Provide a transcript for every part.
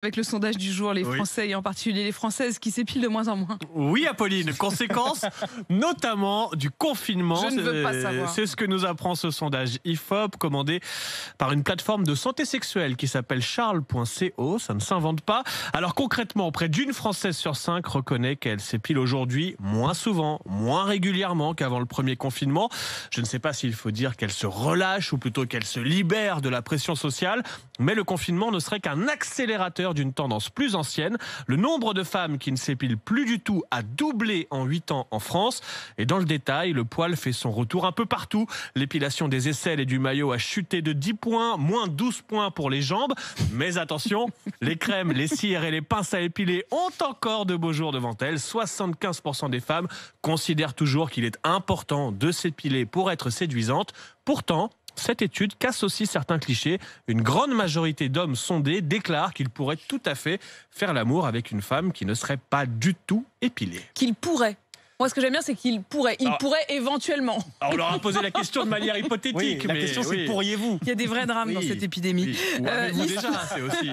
Avec le sondage du jour, les Français et en particulier les Françaises qui s'épilent de moins en moins. Oui, Apolline, conséquence notamment du confinement. Je ne veux pas savoir. C'est ce que nous apprend ce sondage IFOP commandé par une plateforme de santé sexuelle qui s'appelle charles.co. Ça ne s'invente pas. Alors concrètement, près d'une Française sur 5 reconnaît qu'elle s'épile aujourd'hui moins souvent, moins régulièrement qu'avant le premier confinement. Je ne sais pas s'il faut dire qu'elle se relâche ou plutôt qu'elle se libère de la pression sociale, mais le confinement ne serait qu'un accélérateur d'une tendance plus ancienne. Le nombre de femmes qui ne s'épilent plus du tout a doublé en 8 ans en France. Et dans le détail, le poil fait son retour un peu partout. L'épilation des aisselles et du maillot a chuté de 10 points, moins 12 points pour les jambes. Mais attention, les crèmes, les cires et les pinces à épiler ont encore de beaux jours devant elles. 75% des femmes considèrent toujours qu'il est important de s'épiler pour être séduisante. Pourtant, cette étude casse aussi certains clichés. Une grande majorité d'hommes sondés déclarent qu'ils pourraient tout à fait faire l'amour avec une femme qui ne serait pas du tout épilée. Qu'ils pourraient. Moi, ce que j'aime bien, c'est qu'ils pourraient. Ils pourraient éventuellement. Alors, on leur a posé la question de manière hypothétique. Oui, la question, c'est pourriez-vous ? Il y a des vrais drames dans cette épidémie. Ou avez-vous déjà, c'est aussi...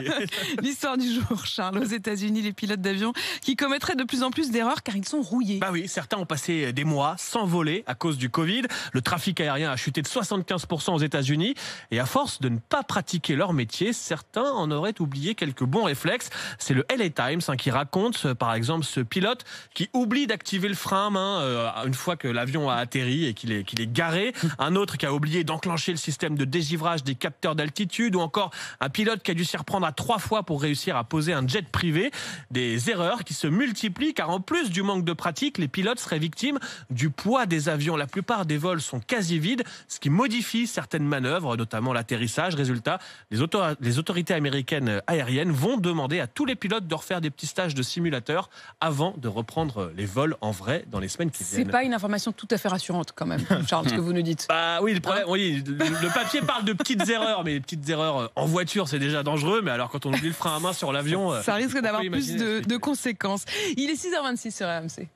L'histoire du jour, Charles. Aux États-Unis, les pilotes d'avion qui commettraient de plus en plus d'erreurs car ils sont rouillés. Bah oui, certains ont passé des mois sans voler à cause du Covid. Le trafic aérien a chuté de 75% aux États-Unis. Et à force de ne pas pratiquer leur métier, certains en auraient oublié quelques bons réflexes. C'est le LA Times qui raconte, par exemple, ce pilote qui oublie d'activer le frein à main une fois que l'avion a atterri et qu'il est garé. Un autre qui a oublié d'enclencher le système de dégivrage des capteurs d'altitude, ou encore un pilote qui a dû s'y reprendre à 3 fois pour réussir à poser un jet privé. Des erreurs qui se multiplient car en plus du manque de pratique, les pilotes seraient victimes du poids des avions. La plupart des vols sont quasi vides, ce qui modifie certaines manœuvres, notamment l'atterrissage. Résultat, les autorités américaines aériennes vont demander à tous les pilotes de refaire des petits stages de simulateur avant de reprendre les vols en vrai dans les semaines qui viennent. C'est pas une information tout à fait rassurante quand même, Charles, ce que vous nous dites. Bah oui, le problème, le papier parle de petites erreurs, mais les petites erreurs en voiture, c'est déjà dangereux. Mais alors quand on oublie le frein à main sur l'avion, ça risque d'avoir plus de conséquences. Il est 6h26 sur RMC.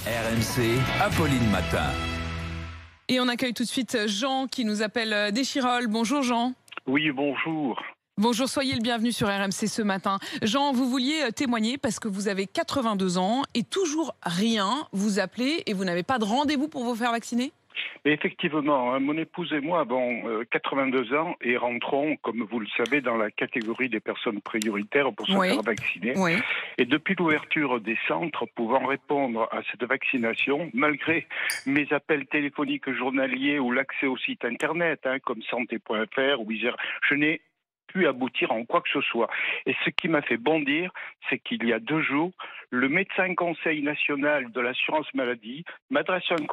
RMC, Apolline Matin. Et on accueille tout de suite Jean qui nous appelle d'Échirolles. Bonjour Jean. Oui, bonjour. Bonjour, soyez le bienvenu sur RMC ce matin. Jean, vous vouliez témoigner parce que vous avez 82 ans et toujours rien, vous appelez et vous n'avez pas de rendez-vous pour vous faire vacciner ? Mais effectivement, mon épouse et moi avons 82 ans et rentrons, comme vous le savez, dans la catégorie des personnes prioritaires pour se faire vacciner. Oui. Et depuis l'ouverture des centres pouvant répondre à cette vaccination, malgré mes appels téléphoniques journaliers ou l'accès au site internet, comme santé.fr ou Isère, je n'ai pu aboutir en quoi que ce soit. Et ce qui m'a fait bondir, c'est qu'il y a 2 jours, le médecin conseil national de l'assurance maladie m'adresse un